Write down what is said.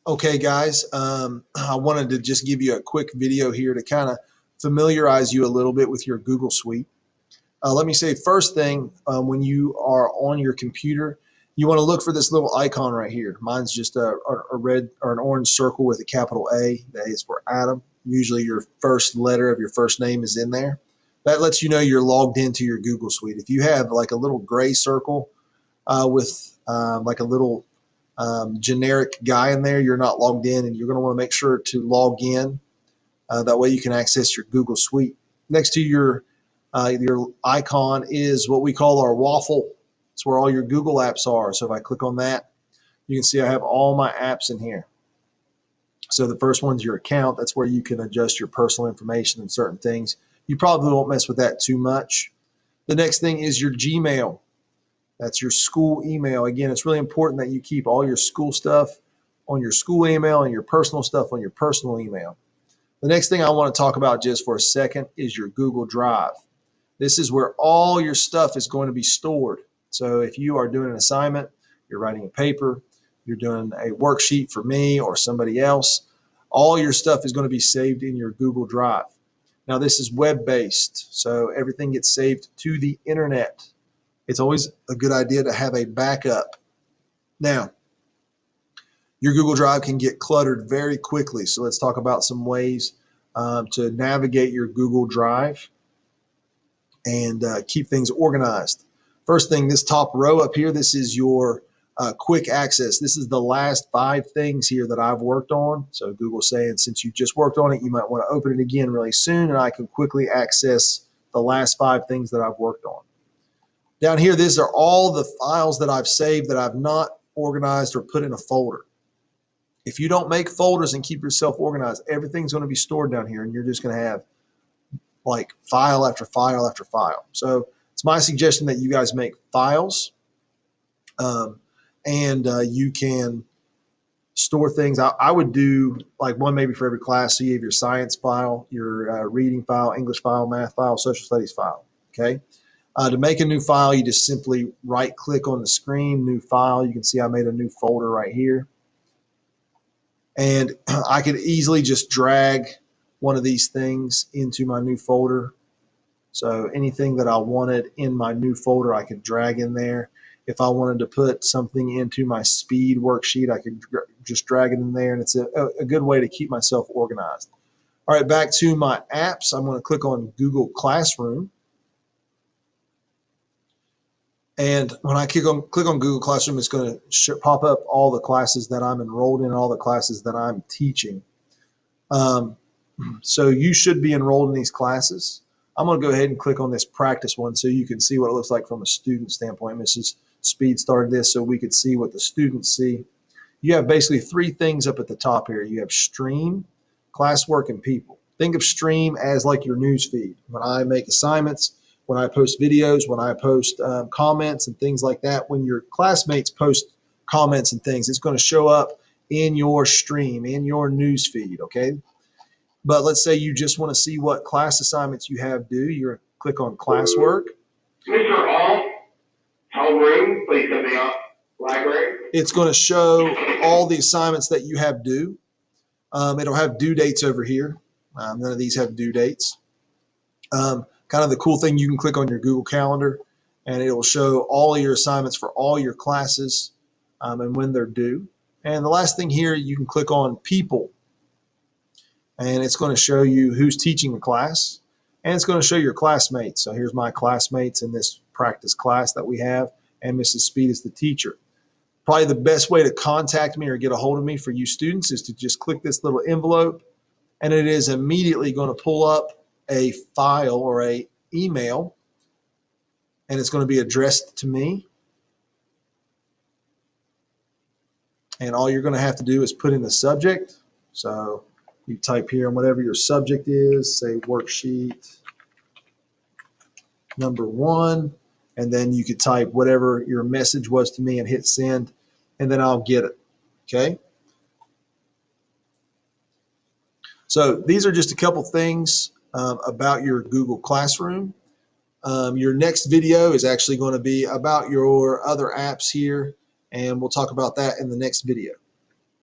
Okay, guys, I wanted to just give you a quick video here to kind of familiarize you a little bit with your Google Suite. Let me say first thing, when you are on your computer, you want to look for this little icon right here. Mine's just a red or an orange circle with a capital A. The A is for Adam. Usually your first letter of your first name is in there. That lets you know you're logged into your Google Suite. If you have like a little gray circle with like a little generic guy in there, you're not logged in, and you're going to want to make sure to log in. That way you can access your Google Suite. Next to your icon is what we call our waffle. It's where all your Google apps are. So if I click on that, you can see I have all my apps in here. So the first one's your account. That's where you can adjust your personal information and certain things. You probably won't mess with that too much. The next thing is your Gmail. That's your school email. Again, it's really important that you keep all your school stuff on your school email and your personal stuff on your personal email. The next thing I want to talk about just for a second is your Google Drive. This is where all your stuff is going to be stored. So if you are doing an assignment, you're writing a paper, you're doing a worksheet for me or somebody else, all your stuff is going to be saved in your Google Drive. Now this is web-based, so everything gets saved to the internet. It's always a good idea to have a backup. Now, your Google Drive can get cluttered very quickly, so let's talk about some ways to navigate your Google Drive and keep things organized. First thing, this top row up here, this is your quick access. This is the last 5 things here that I've worked on. So Google's saying since you just worked on it, you might want to open it again really soon, and I can quickly access the last 5 things that I've worked on. Down here, these are all the files that I've saved that I've not organized or put in a folder. If you don't make folders and keep yourself organized, everything's going to be stored down here, and you're just going to have like file after file after file. So it's my suggestion that you guys make files, and you can store things. I would do like one maybe for every class. So you have your science file, your reading file, English file, math file, social studies file. Okay. To make a new file, you just simply right click on the screen, new file. You can see I made a new folder right here. And I could easily just drag one of these things into my new folder. So anything that I wanted in my new folder, I could drag in there. If I wanted to put something into my speed worksheet, I could just drag it in there, and it's a good way to keep myself organized. All right, back to my apps. I'm going to click on Google Classroom. And when I click on Google Classroom, it's going to pop up all the classes that I'm enrolled in, all the classes that I'm teaching. So you should be enrolled in these classes. I'm going to go ahead and click on this practice one so you can see what it looks like from a student standpoint. Mrs. Speed started this so we could see what the students see. You have basically 3 things up at the top here. You have stream, classwork, and people. Think of stream as like your news feed. When I make assignments, when I post videos, when I post comments and things like that, when your classmates post comments and things, it's going to show up in your stream, in your news feed, okay? But let's say you just want to see what class assignments you have due. You're click on classwork. Mr. Hall, homeroom, please come to library. It's going to show all the assignments that you have due. It'll have due dates over here. None of these have due dates. Kind of the cool thing, you can click on your Google Calendar and it will show all of your assignments for all your classes and when they're due. And the last thing here, you can click on people, and it's going to show you who's teaching the class, and it's going to show your classmates. So here's my classmates in this practice class that we have, and Mrs. Speed is the teacher. Probably the best way to contact me or get a hold of me for you students is to just click this little envelope, and it is immediately going to pull up a file or a email, and it's going to be addressed to me. And all you're going to have to do is put in the subject. So you type here and whatever your subject is, say worksheet number 1, and then you could type whatever your message was to me and hit send, and then I'll get it. Okay. So these are just a couple things about your Google Classroom. Your next video is actually going to be about your other apps here, and we'll talk about that in the next video.